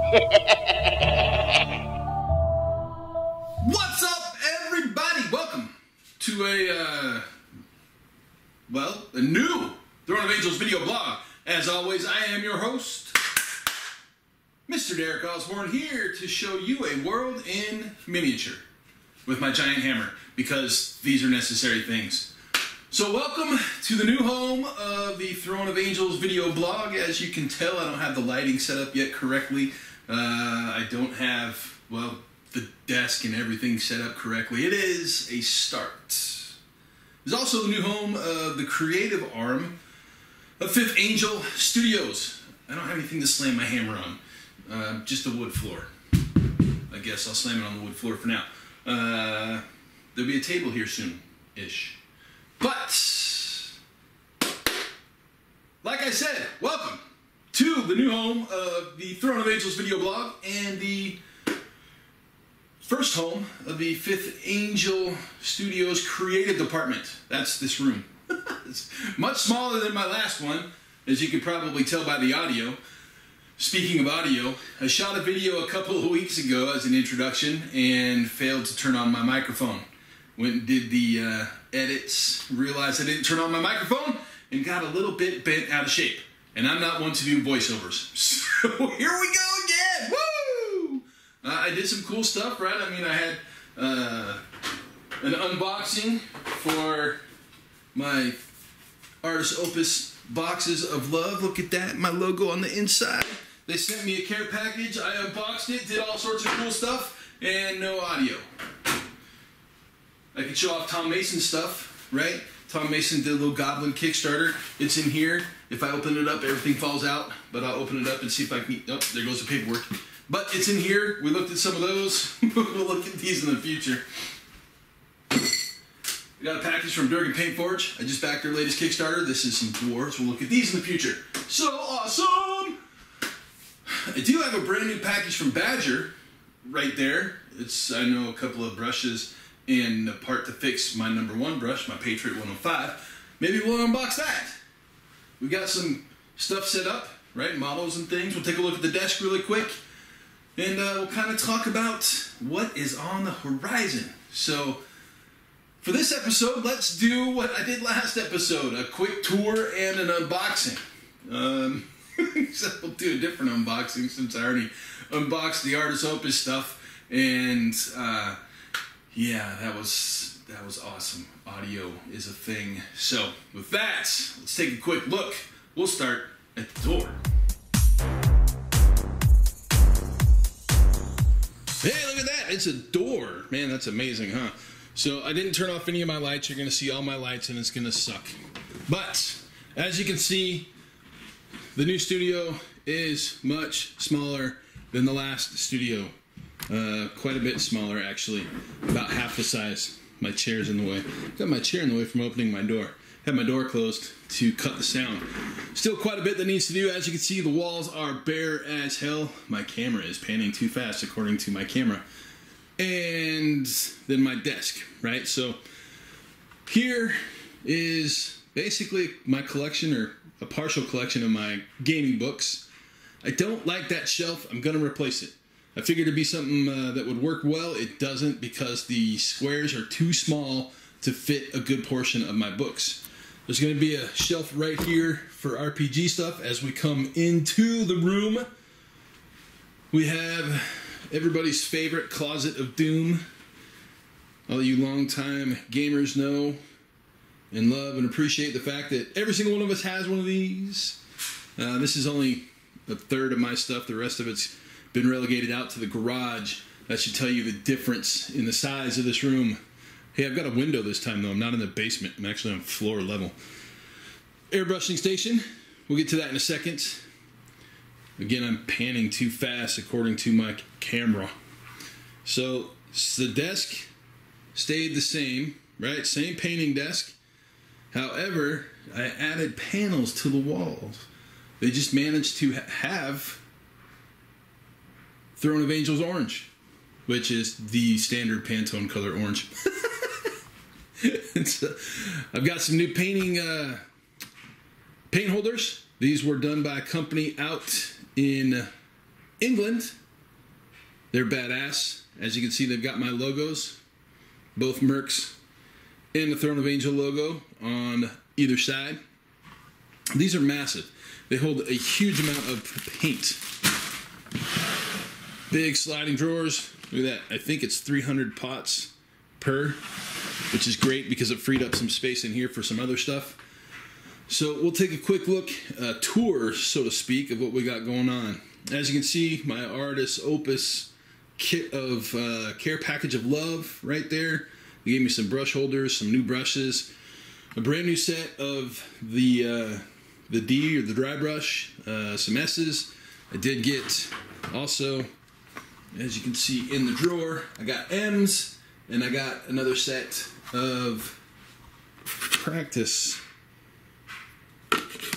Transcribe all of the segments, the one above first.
What's up, everybody? Welcome to a new Throne of Angels video blog. As always, I am your host, Mr. Derek Osborne, here to show you a world in miniature with my giant hammer, because these are necessary things. So welcome to the new home of the Throne of Angels video blog. As you can tell, I don't have the lighting set up yet correctly. I don't have, well, the desk and everything set up correctly. It is a start. It's also the new home of the creative arm of Fifth Angel Studios. I don't have anything to slam my hammer on. Just a wood floor. I guess I'll slam it on the wood floor for now. There'll be a table here soon-ish. But, like I said, welcome to the new home of the Throne of Angels video blog and the first home of the Fifth Angel Studios creative department. That's this room. It's much smaller than my last one, as you could probably tell by the audio. Speaking of audio, I shot a video a couple of weeks ago as an introduction and failed to turn on my microphone. Went and did the edits, realized I didn't turn on my microphone, and got a little bit bent out of shape. And I'm not one to do voiceovers. So here we go again! Woo! I did some cool stuff, right? I mean, I had an unboxing for my Artist Opus boxes of love. Look at that, my logo on the inside. They sent me a care package. I unboxed it, did all sorts of cool stuff, and no audio. I could show off Tom Mason stuff, right? Tom Mason did a little Goblin Kickstarter. It's in here. If I open it up, everything falls out. But I'll open it up and see if I can... Oh, there goes the paperwork. But it's in here. We looked at some of those. We'll look at these in the future. We got a package from Durgan Paint Forge. I just backed their latest Kickstarter. This is some dwarves. We'll look at these in the future. So awesome! I do have a brand new package from Badger right there. It's, I know, a couple of brushes and a part to fix my #1 brush, my Patriot 105. Maybe we'll unbox that. We got some stuff set up, right? Models and things. We'll take a look at the desk really quick. And we'll kind of talk about what is on the horizon. So, for this episode, let's do what I did last episode. A quick tour and an unboxing. Except we'll do a different unboxing since I already unboxed the Artist Opus stuff. And, yeah, that was awesome. Audio is a thing. So, with that, let's take a quick look. We'll start at the door. Hey, look at that. It's a door. Man, that's amazing, huh? So, I didn't turn off any of my lights. You're going to see all my lights, and it's going to suck. But, as you can see, the new studio is much smaller than the last studio. Quite a bit smaller, actually. About half the size. My chair's in the way. Got my chair in the way from opening my door. Had my door closed to cut the sound. Still quite a bit that needs to do. As you can see, the walls are bare as hell. My camera is panning too fast, according to my camera. And then my desk, right? So here is basically my collection, or a partial collection of my gaming books. I don't like that shelf. I'm going to replace it. I figured it'd be something that would work well. It doesn't, because the squares are too small to fit a good portion of my books. There's going to be a shelf right here for RPG stuff. As we come into the room, we have everybody's favorite Closet of Doom. All you longtime gamers know and love and appreciate the fact that every single one of us has one of these. This is only a third of my stuff. The rest of it's been relegated out to the garage. That should tell you the difference in the size of this room. Hey, I've got a window this time, though. I'm not in the basement. I'm actually on floor level. Airbrushing station. We'll get to that in a second. Again, I'm panning too fast according to my camera. So the desk stayed the same, right? Same painting desk. However, I added panels to the walls. They just managed to have Throne of Angels orange, which is the standard Pantone color orange. So, I've got some new paint holders. These were done by a company out in England. They're badass. As you can see, they've got my logos, both MERCS and the Throne of Angel logo on either side. These are massive. They hold a huge amount of paint. Big sliding drawers. Look at that. I think it's 300 pots per, which is great because it freed up some space in here for some other stuff. So we'll take a quick look, a tour, so to speak, of what we got going on. As you can see, my Artist Opus kit of care package of love right there. They gave me some brush holders, some new brushes, a brand new set of the D or the dry brush, some S's. I did get also, as you can see in the drawer, I got M's, and I got another set of practice.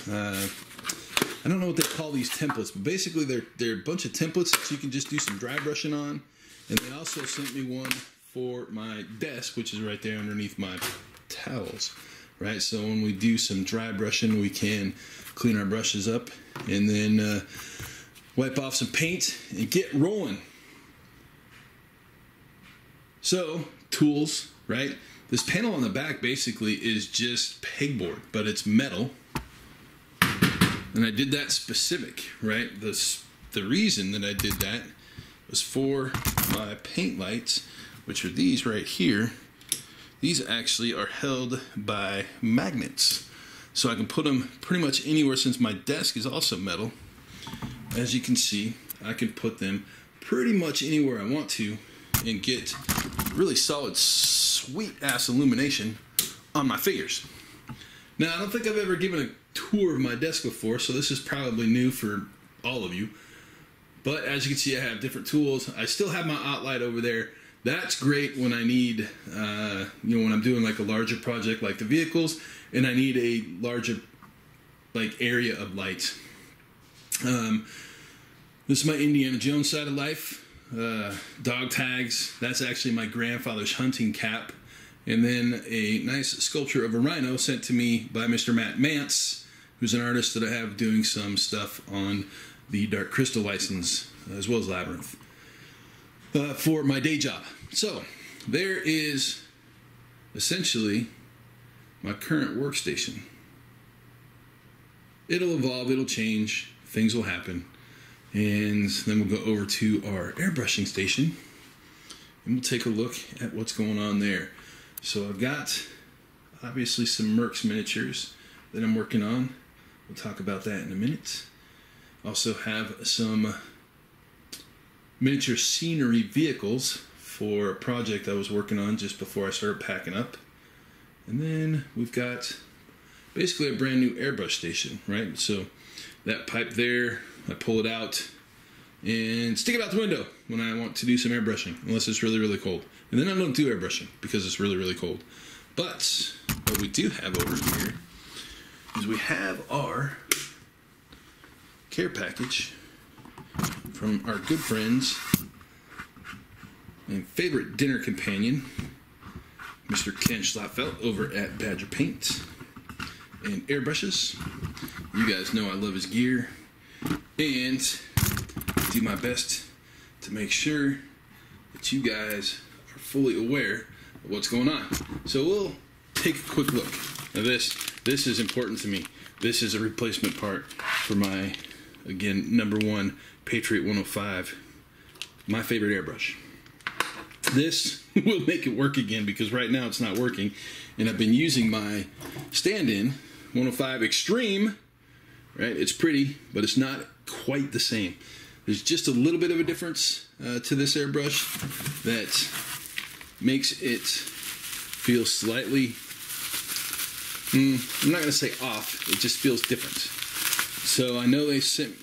I don't know what they call these templates, but basically they're a bunch of templates that you can just do some dry brushing on. And they also sent me one for my desk, which is right there underneath my towels, right? So when we do some dry brushing, we can clean our brushes up and then wipe off some paint and get rolling. So, tools, right? This panel on the back basically is just pegboard, but it's metal. And I did that specific, right? The reason that I did that was for my paint lights, which are these right here. These actually are held by magnets. So I can put them pretty much anywhere since my desk is also metal. As you can see, I can put them pretty much anywhere I want to and get really solid, sweet ass illumination on my figures. Now, I don't think I've ever given a tour of my desk before, so this is probably new for all of you. But as you can see, I have different tools. I still have my OttLight over there. That's great when I need, when I'm doing like a larger project like the vehicles, and I need a larger like area of light. This is my Indiana Jones side of life. Dog tags. That's actually my grandfather's hunting cap. And then a nice sculpture of a rhino sent to me by Mr. Matt Mance, who's an artist that I have doing some stuff on the Dark Crystal license, as well as Labyrinth, for my day job. So, there is essentially my current workstation. It'll evolve, it'll change, things will happen. And then we'll go over to our airbrushing station, and we'll take a look at what's going on there. So I've got, obviously, some MERCS miniatures that I'm working on. We'll talk about that in a minute. Also have some miniature scenery vehicles for a project I was working on just before I started packing up. And then we've got basically a brand new airbrush station, right? So that pipe there, I pull it out and stick it out the window when I want to do some airbrushing, unless it's really, really cold. And then I don't do airbrushing because it's really, really cold. But what we do have over here is we have our care package from our good friends and favorite dinner companion, Mr. Ken Schlaffelt over at Badger Paint and Airbrushes. You guys know I love his gear, and do my best to make sure that you guys are fully aware of what's going on. So we'll take a quick look. Now this is important to me. This is a replacement part for my, again, #1 Patriot 105, my favorite airbrush. This will make it work again because right now it's not working, and I've been using my stand-in 105 Extreme, right? It's pretty, but it's not quite the same. There's just a little bit of a difference to this airbrush that makes it feel slightly, I'm not going to say off, it just feels different. So I know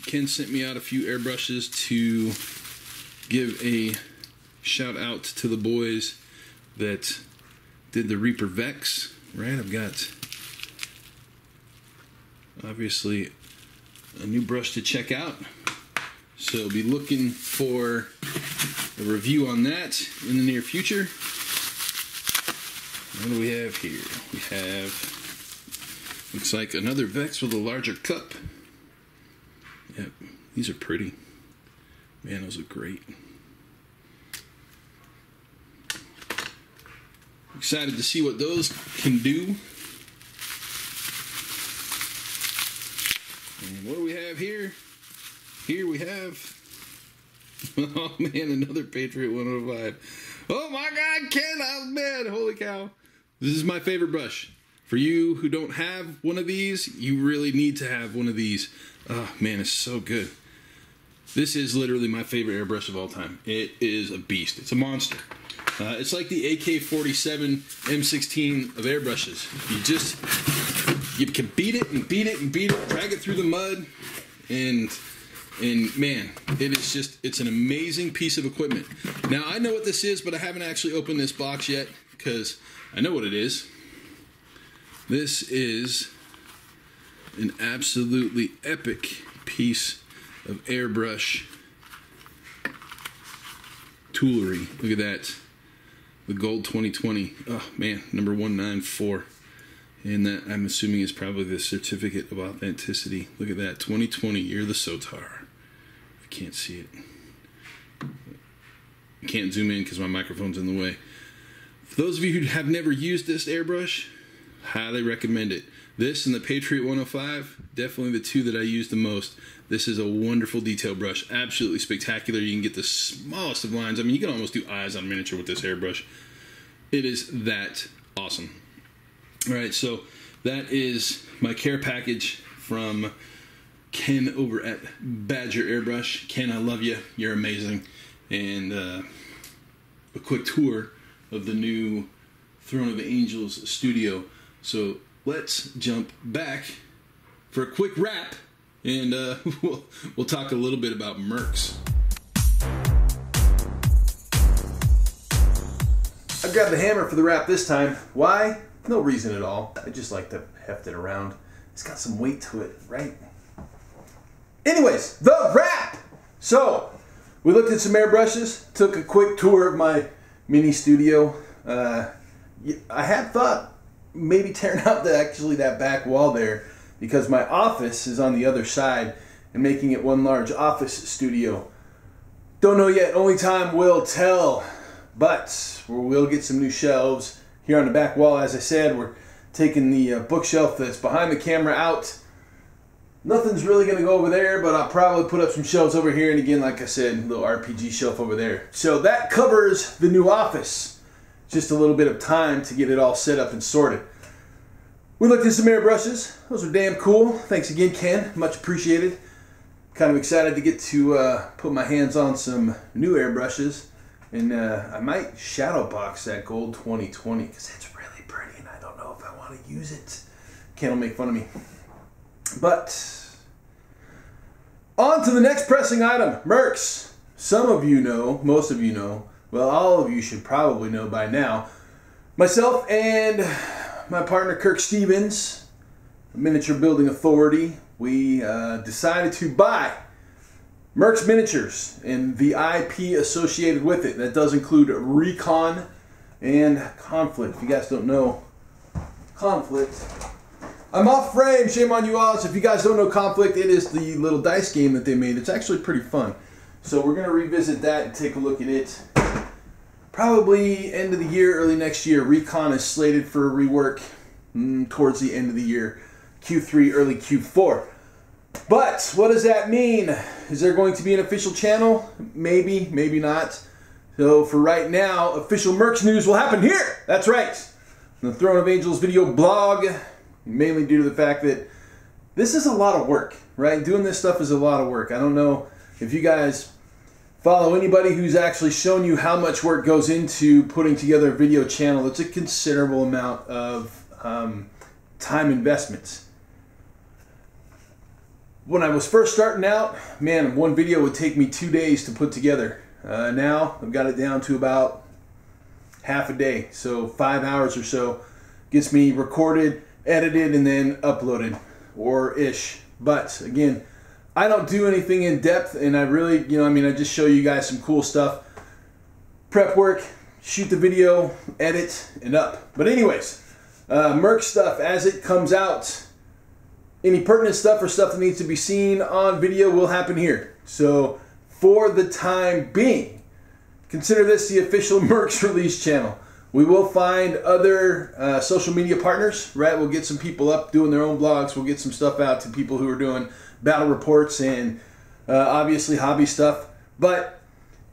Ken sent me out a few airbrushes to give a shout out to the boys that did the Reaper Vex, right? I've got obviously a new brush to check out, so be looking for a review on that in the near future. What do we have here? We have, looks like another Vex with a larger cup. Yep, these are pretty. Man, those look great. Excited to see what those can do. And what do we have here? Here we have, oh man, another Patriot 105. Oh my God, Ken, I was mad. Holy cow. This is my favorite brush. For you who don't have one of these, you really need to have one of these. Oh man, it's so good. This is literally my favorite airbrush of all time. It is a beast. It's a monster. It's like the AK-47 M16 of airbrushes. You can beat it and beat it and beat it, drag it through the mud, and man, it's an amazing piece of equipment. Now, I know what this is, but I haven't actually opened this box yet because I know what it is. This is an absolutely epic piece of airbrush toolery. Look at that. The gold 2020. Oh man, number 194. And that, I'm assuming, is probably the certificate of authenticity. Look at that, 2020, year of the Sotar. I can't see it. I can't zoom in because my microphone's in the way. For those of you who have never used this airbrush, highly recommend it. This and the Patriot 105, definitely the two that I use the most. This is a wonderful detail brush, absolutely spectacular. You can get the smallest of lines. I mean, you can almost do eyes on miniature with this airbrush. It is that awesome. All right, so that is my care package from Ken over at Badger Airbrush. Ken, I love you. You're amazing. And a quick tour of the new Throne of Angels studio. So let's jump back for a quick wrap, and we'll talk a little bit about MERCS. I grabbed the hammer for the wrap this time. Why? No reason at all. I just like to heft it around. It's got some weight to it, right? Anyways, the wrap! So, we looked at some airbrushes, took a quick tour of my mini studio. I had thought maybe tearing out that back wall there because my office is on the other side and making it one large office studio. Don't know yet, only time will tell, but we'll get some new shelves here on the back wall. As I said, we're taking the bookshelf that's behind the camera out. Nothing's really going to go over there, but I'll probably put up some shelves over here, and again, like I said, a little RPG shelf over there. So that covers the new office. Just a little bit of time to get it all set up and sorted. We looked at some airbrushes. Those are damn cool. Thanks again, Ken. Much appreciated. Kind of excited to get to put my hands on some new airbrushes. And I might shadow box that gold 2020 because it's really pretty and I don't know if I want to use it. Ken will make fun of me. But on to the next pressing item, MERCS. Some of you know, most of you know, well, all of you should probably know by now. Myself and my partner Kirk Stevens, a miniature building authority, we decided to buy MERCS miniatures and the IP associated with it. That does include Recon and Conflict. If you guys don't know Conflict, I'm off frame, shame on you all. So if you guys don't know Conflict, it is the little dice game that they made. It's actually pretty fun. So we're going to revisit that and take a look at it. Probably end of the year, early next year. Recon is slated for a rework towards the end of the year. Q3, early Q4. But what does that mean? Is there going to be an official channel? Maybe, maybe not. So for right now, official MERCS news will happen here. That's right. The Throne of Angels video blog. Mainly due to the fact that this is a lot of work, right? Doing this stuff is a lot of work. I don't know if you guys follow anybody who's actually shown you how much work goes into putting together a video channel. It's a considerable amount of time investments. When I was first starting out, man, one video would take me 2 days to put together. Now I've got it down to about half a day, so 5 hours or so gets me recorded, edited, and then uploaded, or ish. But again, I don't do anything in depth, and I really, I just show you guys some cool stuff. Prep work, shoot the video, edit, and up. But anyways, MERCS stuff as it comes out. Any pertinent stuff or stuff that needs to be seen on video will happen here. So for the time being. Consider this the official MERCS release channel. We will find other social media partners, right? We'll get some people up doing their own blogs. We'll get some stuff out to people who are doing battle reports and obviously hobby stuff. But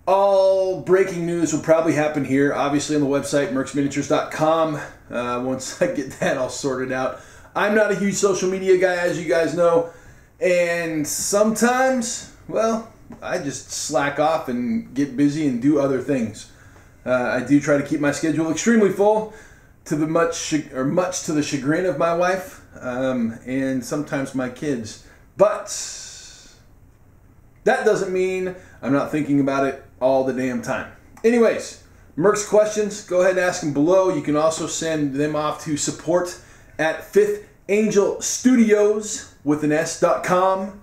all breaking news will probably happen here, obviously on the website, mercsminiatures.com. Once I get that all sorted out. I'm not a huge social media guy, as you guys know. And sometimes, well, I just slack off and get busy and do other things. I do try to keep my schedule extremely full, to the much to the chagrin of my wife and sometimes my kids. But that doesn't mean I'm not thinking about it all the damn time. Anyways, MERCS questions, go ahead and ask them below. You can also send them off to support at fifthangelstudios with an s.com.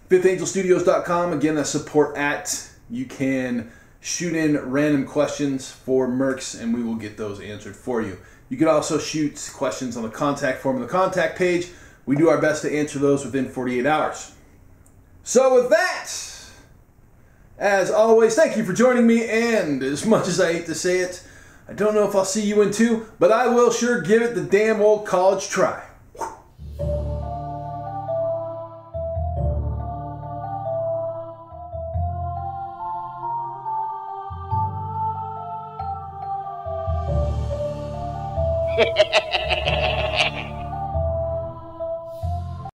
fifthangelstudios.com. Again, that's support at. You can shoot in random questions for MERCS and we will get those answered for you. You can also shoot questions on the contact form on the contact page. We do our best to answer those within 48 hours. So with that, as always, thank you for joining me, and as much as I hate to say it, I don't know if I'll see you in 2, but I will sure give it the damn old college try.